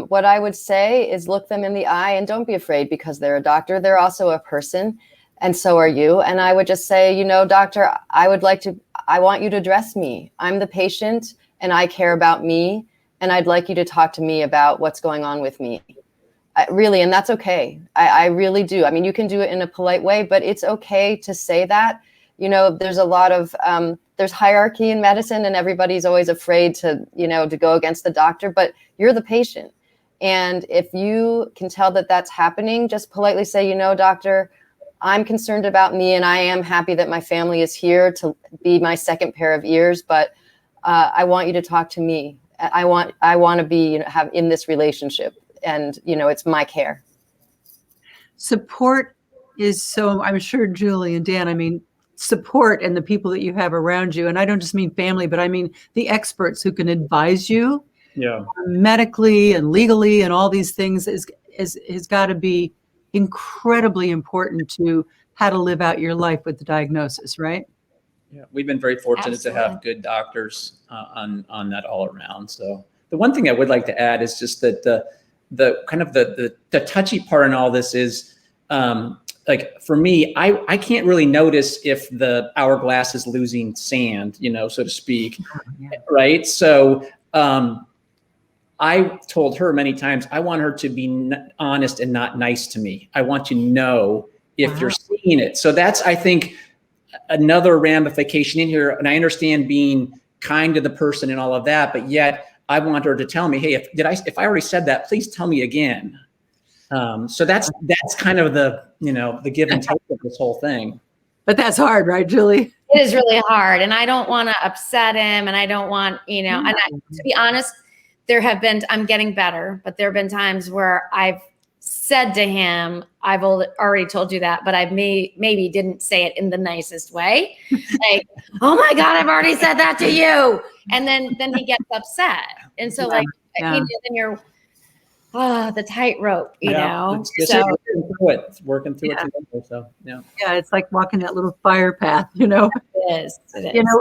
what I would say is look them in the eye and don't be afraid, because they're a doctor. They're also a person, and so are you. And I would just say, doctor, I want you to address me. I'm the patient and I care about me. And I'd like you to talk to me about what's going on with me. Really, and that's okay. I really do. I mean, you can do it in a polite way, but it's okay to say that. There's a lot of, there's hierarchy in medicine, and everybody's always afraid to go against the doctor, but you're the patient. And if you can tell that that's happening, just politely say, doctor, I'm concerned about me, and I am happy that my family is here to be my second pair of ears, but I want you to talk to me. I want to be, have in this relationship, and, it's my care. Support is so, I'm sure Julie and Dan, support and the people that you have around you. And I don't just mean family, but I mean the experts who can advise you medically and legally and all these things has got to be incredibly important to how to live out your life with the diagnosis, right? Yeah, we've been very fortunate Absolutely. to have good doctors on that all around. So the one thing I would like to add is just that the kind of the touchy part in all this is, like for me, I can't really notice if the hourglass is losing sand, so to speak, right? So I told her many times, I want her to be honest and not nice to me. I want you to know if you're seeing it. So that's, I think, another ramification in here. And I understand being kind to the person and all of that, but yet I want her to tell me, hey, if I already said that, please tell me again. So that's kind of the give and take of this whole thing. But that's hard, right, Julie? It is really hard, and I don't want to upset him, and I don't want, and to be honest, I'm getting better, but there have been times where I've said to him, I've already told you that, but I maybe didn't say it in the nicest way. Like, oh my God, I've already said that to you. And then he gets upset. And so then you're, the tightrope, It's just So working through it together. So Yeah, it's like walking that little fire path, it is.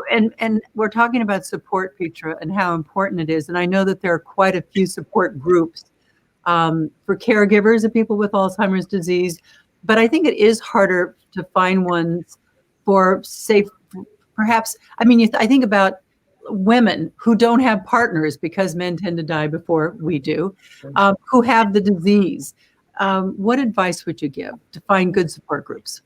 and we're talking about support, Petra, and how important it is. And I know that there are quite a few support groups for caregivers of people with Alzheimer's disease, but I think it is harder to find ones for perhaps, I think about women who don't have partners, because men tend to die before we do, who have the disease. What advice would you give to find good support groups?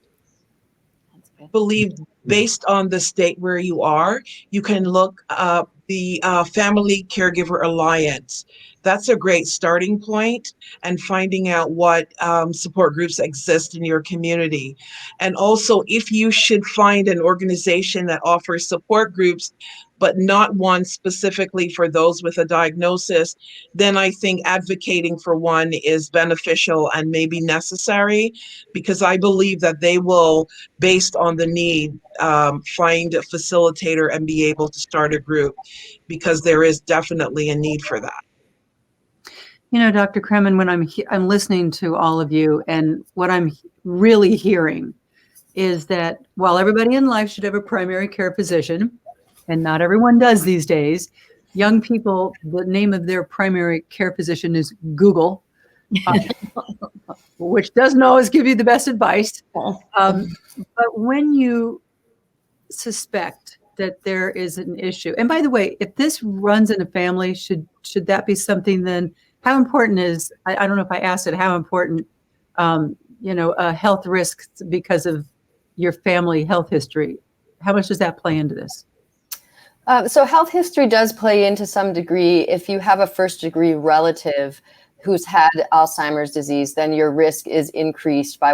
Believe based on the state where you are, you can look up the Family Caregiver Alliance. That's a great starting point, and finding out what support groups exist in your community. And also, if you should find an organization that offers support groups, but not one specifically for those with a diagnosis, then I think advocating for one is beneficial and maybe necessary, because I believe that they will, based on the need, find a facilitator and be able to start a group, because there is definitely a need for that. Dr. Kremen, when I'm listening to all of you, and what I'm really hearing is that while everybody in life should have a primary care physician, and not everyone does these days, young people, the name of their primary care physician is Google, which doesn't always give you the best advice. But when you suspect that there is an issue. And by the way, if this runs in a family, should that be something then? How important is, I don't know if I asked it, how important, health risks because of your family health history? How much does that play into this? So health history does play into some degree. If you have a first degree relative who's had Alzheimer's disease, then your risk is increased by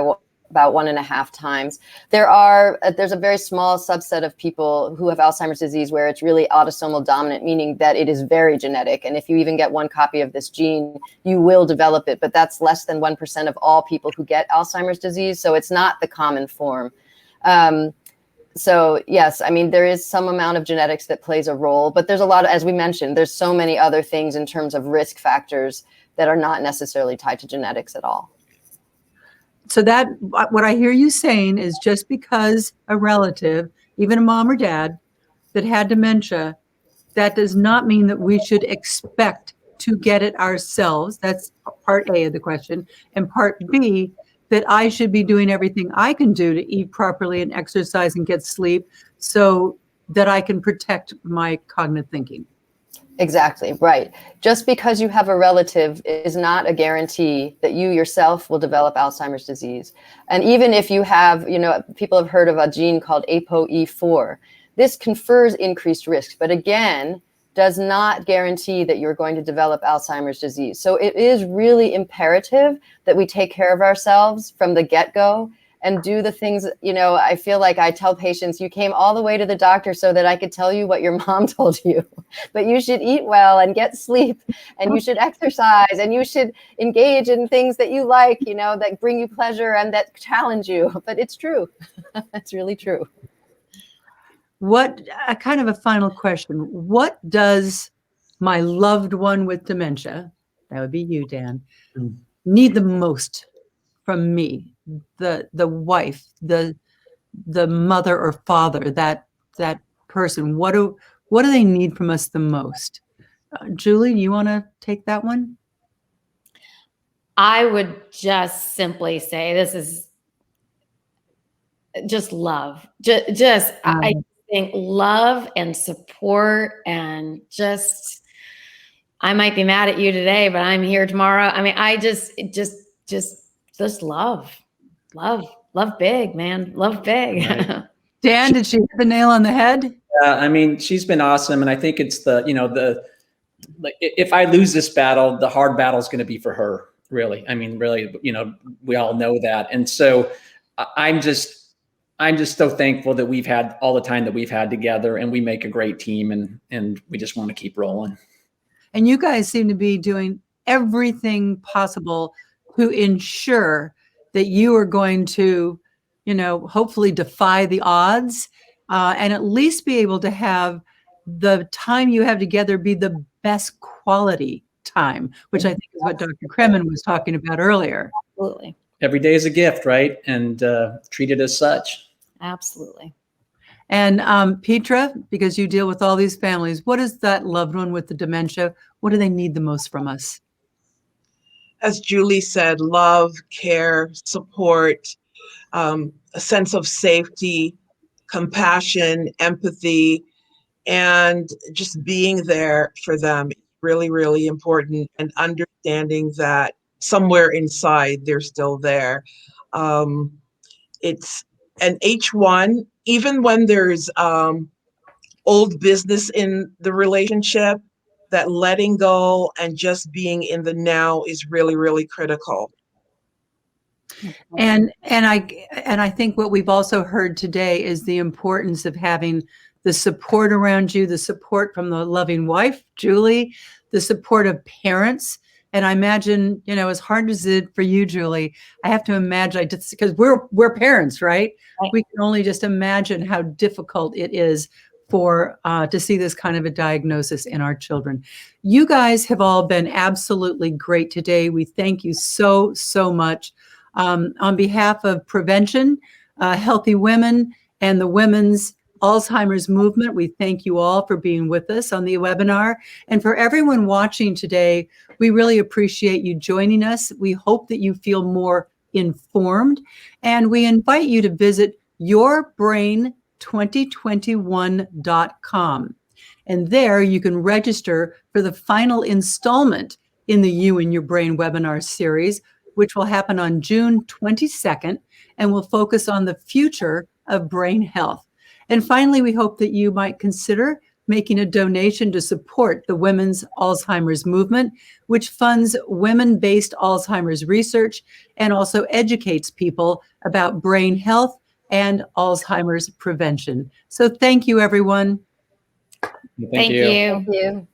about 1.5 times. There's a very small subset of people who have Alzheimer's disease where it's really autosomal dominant, meaning that it is very genetic. And if you even get one copy of this gene, you will develop it. But that's less than 1% of all people who get Alzheimer's disease. So it's not the common form. So yes, I mean, there is some amount of genetics that plays a role, but there's a lot of, as we mentioned, there's so many other things in terms of risk factors that are not necessarily tied to genetics at all. So that, what I hear you saying is just because a relative, even a mom or dad that had dementia, that does not mean that we should expect to get it ourselves. That's part A of the question. And part B, that I should be doing everything I can do to eat properly and exercise and get sleep so that I can protect my cognitive thinking. Exactly, right. Just because you have a relative is not a guarantee that you yourself will develop Alzheimer's disease. And even if you have, people have heard of a gene called ApoE4. This confers increased risk, but again, does not guarantee that you're going to develop Alzheimer's disease. So it is really imperative that we take care of ourselves from the get-go and do the things, I feel like I tell patients, you came all the way to the doctor so that I could tell you what your mom told you, but you should eat well and get sleep, and you should exercise, and you should engage in things that you like, that bring you pleasure and that challenge you. But it's true. It's really true. What, kind of a final question, what does my loved one with dementia, that would be you, Dan, need the most from me, the wife, the mother or father, that person? What do they need from us the most? Julie, you want to take that one? I would just simply say this is just love. I think love and support, and just, I might be mad at you today, but I'm here tomorrow. I mean, just love big, man. Love big. Right. Dan, did she hit the nail on the head? I mean, she's been awesome. And I think it's like, if I lose this battle, the hard battle is going to be for her, really. I mean, really, we all know that. And so I'm just so thankful that we've had all the time that we've had together, and we make a great team, and we just want to keep rolling. And you guys seem to be doing everything possible to ensure that you are going to, hopefully defy the odds, and at least be able to have the time you have together be the best quality time, which I think is what Dr. Kremen was talking about earlier. Absolutely. Every day is a gift, right? And treat it as such. Absolutely. And Petra, because you deal with all these families, what is that loved one with the dementia? What do they need the most from us? As Julie said, love, care, support, a sense of safety, compassion, empathy, and just being there for them. Really, really important, and understanding that somewhere inside they're still there. It's an H1, even when there's old business in the relationship, that letting go and just being in the now is really, really critical. And I think what we've also heard today is the importance of having the support around you, the support from the loving wife, Julie, the support of parents. And I imagine, as hard as it for you, Julie, I have to imagine, because we're parents, right? We can only just imagine how difficult it is to see this kind of a diagnosis in our children. You guys have all been absolutely great today. We thank you so, so much. On behalf of Prevention, Healthy Women, and the Women's Alzheimer's Movement, we thank you all for being with us on the webinar. And for everyone watching today, we really appreciate you joining us. We hope that you feel more informed, and we invite you to visit yourbrain.org brain2021.com. And there you can register for the final installment in the You and Your Brain webinar series, which will happen on June 22nd and will focus on the future of brain health. And finally, we hope that you might consider making a donation to support the Women's Alzheimer's Movement, which funds women-based Alzheimer's research and also educates people about brain health and Alzheimer's prevention. So thank you, everyone. Thank you. you. Thank you.